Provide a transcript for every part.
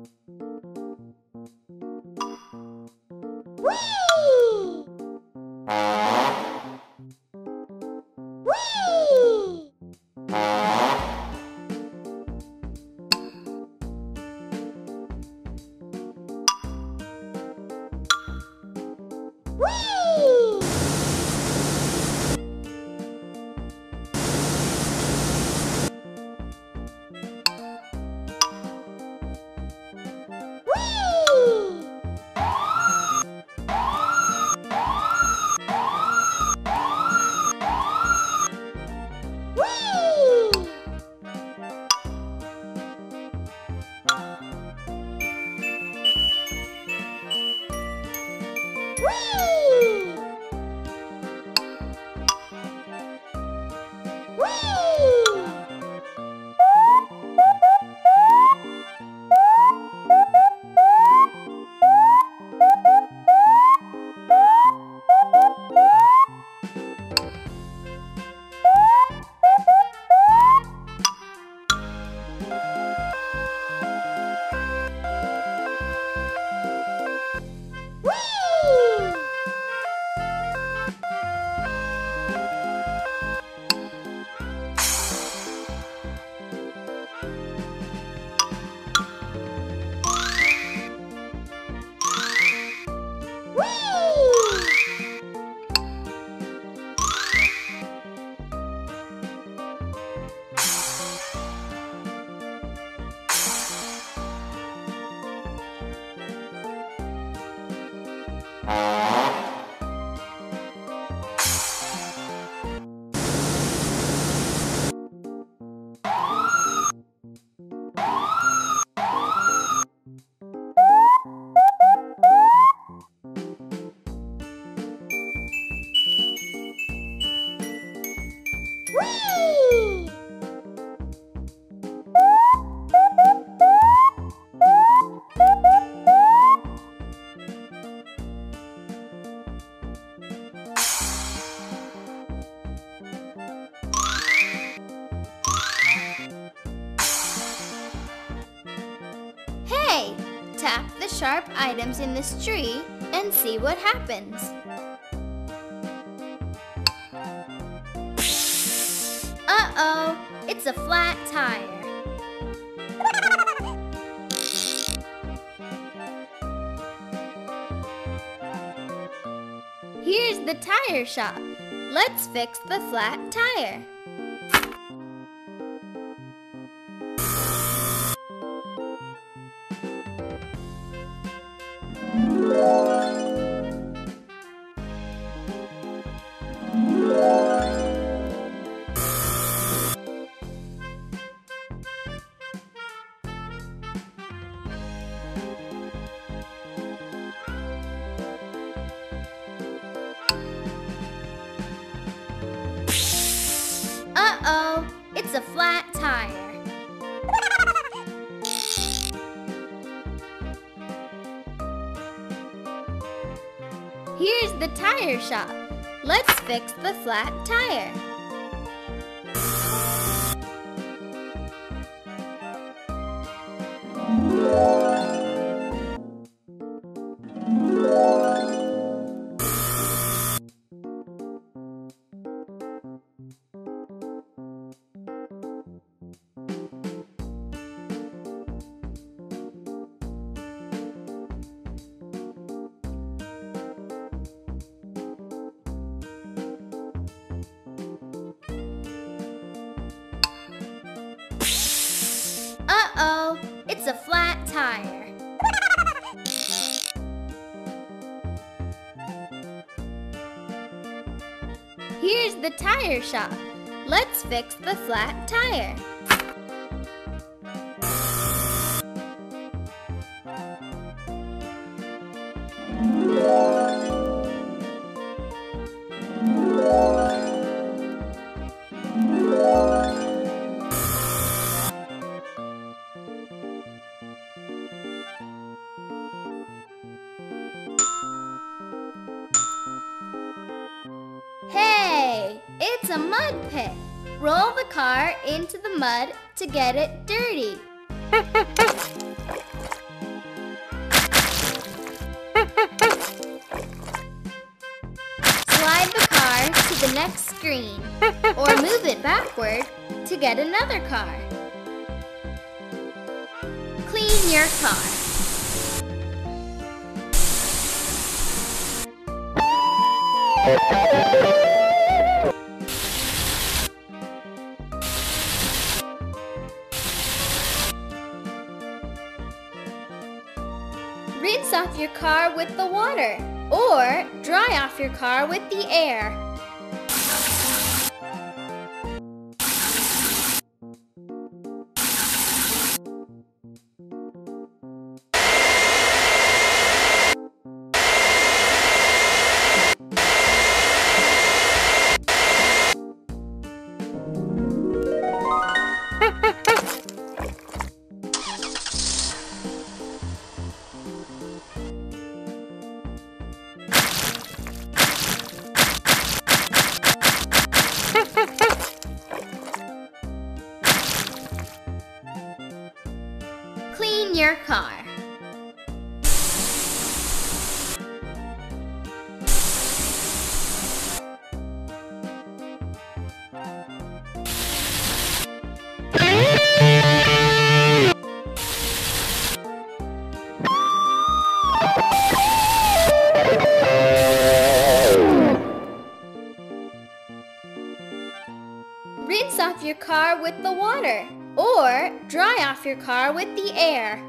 Whee! Whee! Whee! Whee! Whee! Whee! Whee! Whee! Whee! Whee! Hey! Tap the sharp items in this tree and see what happens. Uh-oh! It's a flat tire. Here's the tire shop. Let's fix the flat tire. Uh-oh, it's a flat tire. Here's the tire shop. Let's fix the flat tire. Uh-oh, it's a flat tire. Here's the tire shop. Let's fix the flat tire. Hey, it's a mud pit. Roll the car into the mud to get it dirty. screen, or move it backward to get another car. Clean your car. Rinse off your car with the water, or dry off your car with the air. Clean your car. Rinse off your car with the water, or dry off your car with the air.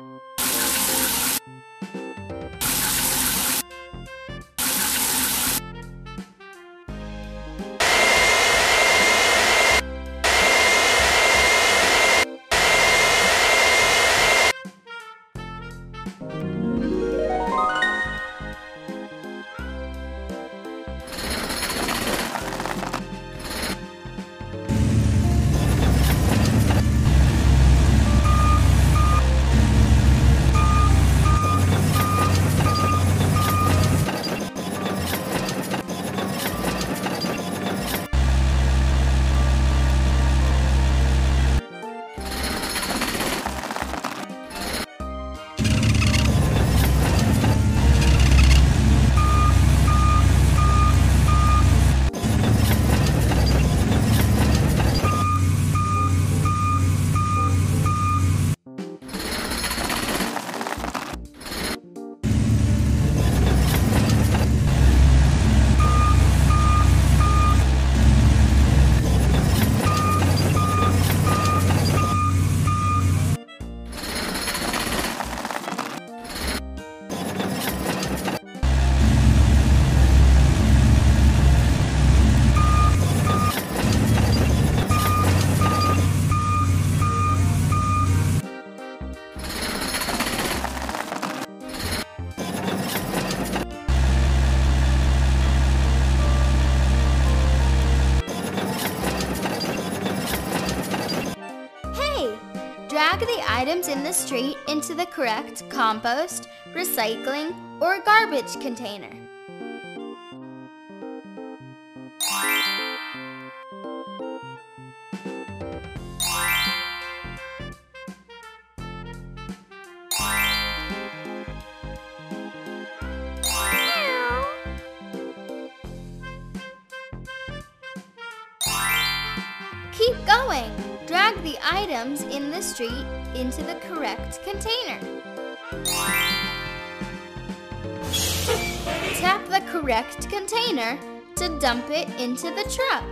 Drag the items in the street into the correct compost, recycling, or garbage container. Keep going. Drag the items in the street into the correct container. Tap the correct container to dump it into the truck.